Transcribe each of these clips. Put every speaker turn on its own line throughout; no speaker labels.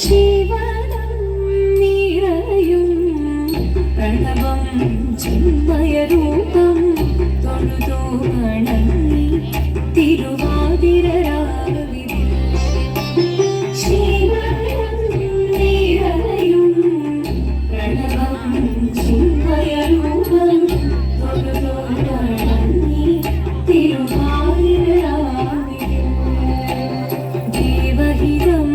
ശിവനം നിറയും പ്രണവം ചിന്മയരൂപം തൊഴുതു വണങ്ങി തിരുവാതിര രാവിലെ ശിവനം നിറയും പ്രണവം ചിന്മയരൂപം തൊഴുതു വണങ്ങി തിരുവാതിര രാവിലെ ദേവഹിതം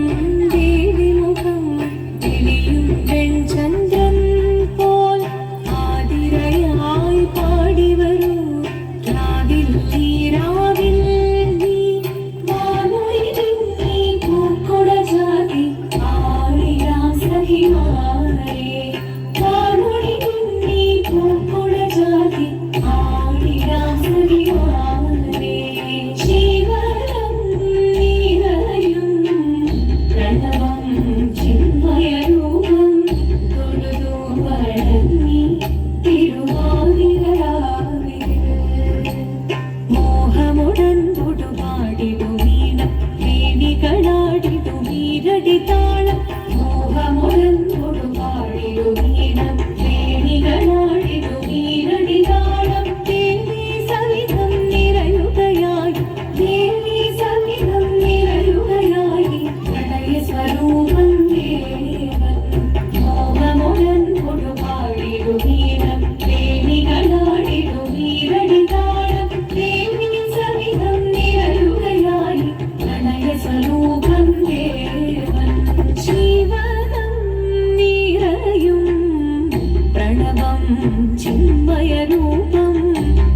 ചിന്മയരൂപം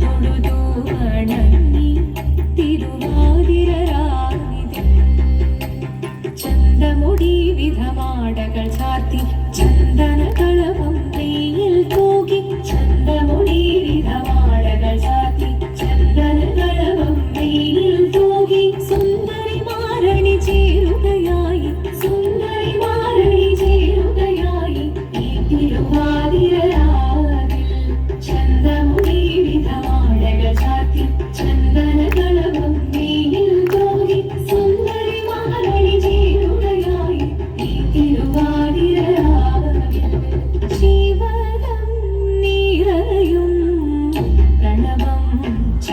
തൊഴുതു വണങ്ങി തിരുവാതിര രാവിലെ ചന്തമുടി വിധമാടകൾ ചാർത്തി ചന്ദന കളഭം നെയ്യിൽ തൂകി ചന്തമുടി വിധമാടകൾ ചാർത്തി ചന്ദന കളഭം നെയ്യിൽ തൂകി സുന്ദരി മാരണി ചേരുകയായി സുന്ദരി മാരണി ചേരുകയായി ഈ തിരുവാതിര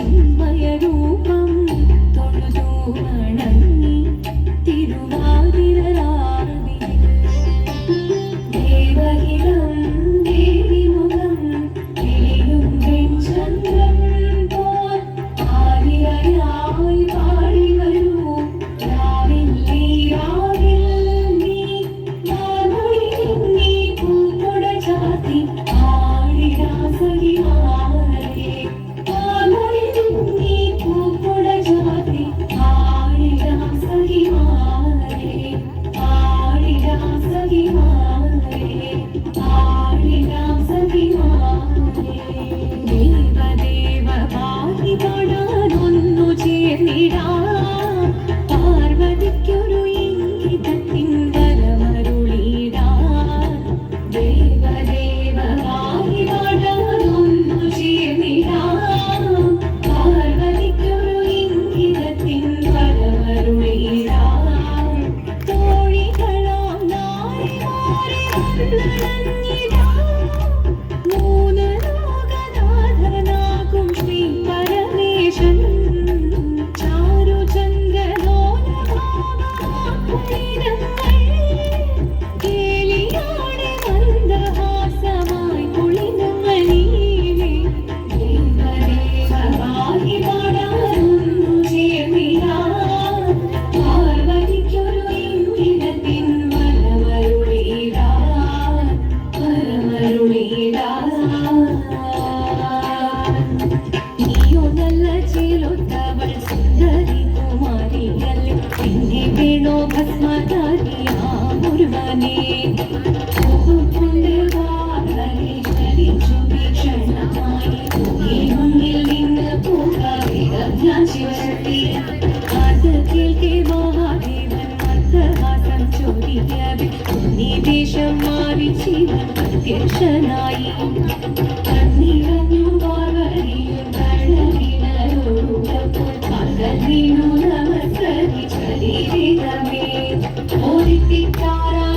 ചിന്മയരൂപം തൊഴുതു വണങ്ങി തിരുവാതിര രാവിലെ ദേവഹിതം ദേവിമുഖം തെളിയും വെൺചന്ദ്രൻ പോൽ ആതിരയായി പാടി വരൂ രാവിൽ നീ മാർമൊഴി പൂക്കൊട ചാത്തി ആടിരാ സഖിമാരെ പാർവതിക്കൊരു ഇംഗിതത്തിൻ വരമരുളിടാൻ ദേവദേവ വാഹി പാടാനൊന്നു ചേർന്നിടാൻ പാർവതിക്കൊരു ഇംഗിതത്തിൻ വരമരുളിടാൻ തോഴികളാം നാരിമാരെ മൂന്ന് ലോകനാഥനാകും ശ്രീ പരമേശൻ ദേശം മാറി ജീവൻ പ്രത്യക്ഷനായി കണ്ണിറഞ്ഞു പാർവതിയും കണ്ണീനോടൊപ്പം പകലിനു നമസ്കരിച്ച ശരീരമേ ഓരിത്തിത്താരാ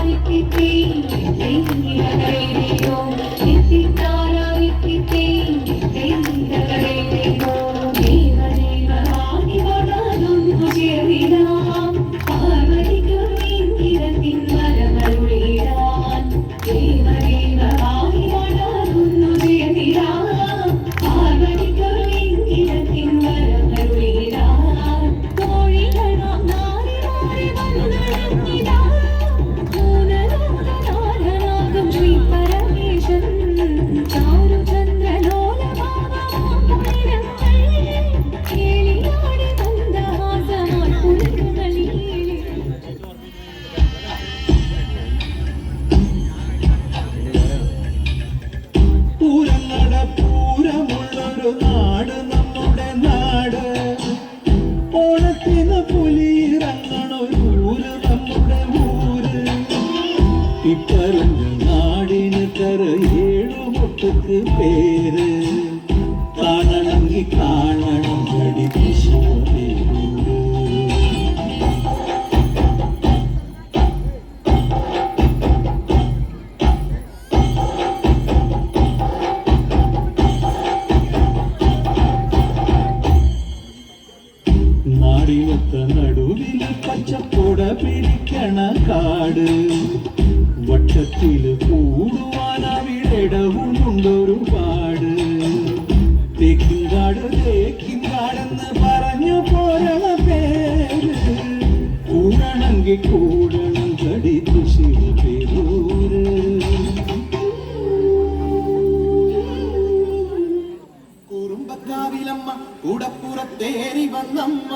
ഇപ്പറഞ്ഞ നാടിന് കരയേഴുമുട്ടക്ക് പേര് കാണണമെങ്കിൽ കാണണം കടി തൃശ്ശൂരേരൂര്. നാടിനൊത്ത നടുവിൽ പച്ചപ്പുട പിരിക്കണ കാട് വട്ടത്തില് കൂടുവാൻ അവിടെടവുമുണ്ടൊരുപാട്. തേക്കിൻകാട് തേക്കിൻകാടെന്ന് പറഞ്ഞു പോരണ പേര് കൂടണമെങ്കിൽ കൂടണം കടി തൃശ്ശൂരേരൂര്.
കുറുമ്പക്കാവിലമ്മ കൂടപ്പുറത്തേറി വന്നമ്മ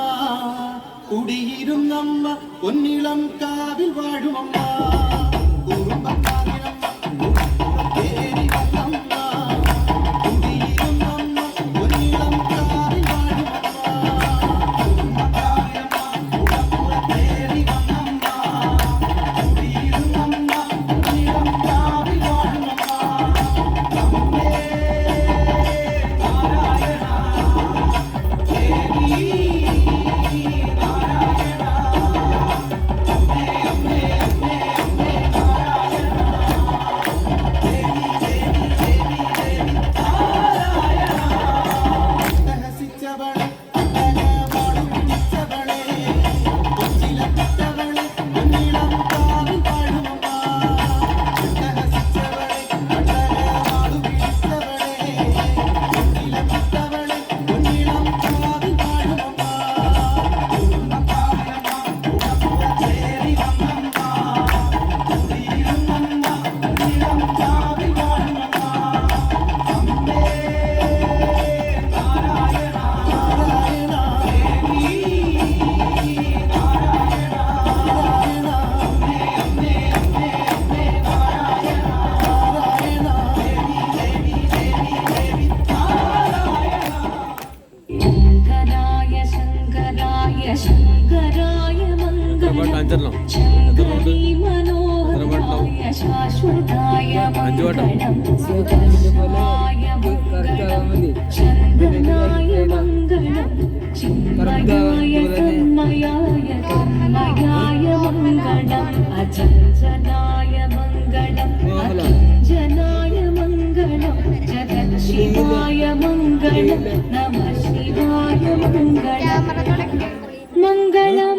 കുടിയിരുന്നമ്മ പൊന്നിളം കാവിൽ വാഴുമമ്മ. കുറുമ്പക്കാവിലമ്മ കൂടപ്പുറത്തേറി വന്നമ്മ കുടിയിരുന്നമ്മ പൊന്നിളം കാവിൽ വാഴുമമ്മ. കുറുമ്പക്കാവിലമ്മ കൂടപ്പുറത്തേറി വന്നമ്മ കുടിയിരുന്നമ്മ പൊന്നിളം കാവിൽ വാഴുമമ്മ.
ശങ്കരായ മംഗളം ശങ്കരീ മനോഹരായ ശാശ്വതായ മംഗളം സുദർശനായ മംഗളം ശങ്കരായ മംഗളം ചിന്മയായ തന്മയായ തന്മയായ മംഗളം അചഞ്ചലായ മംഗളം അഞ്ജനായ മംഗളം ജഗത്ശിവായ മംഗളം നമഃ ശിവായ മംഗളം മംഗളം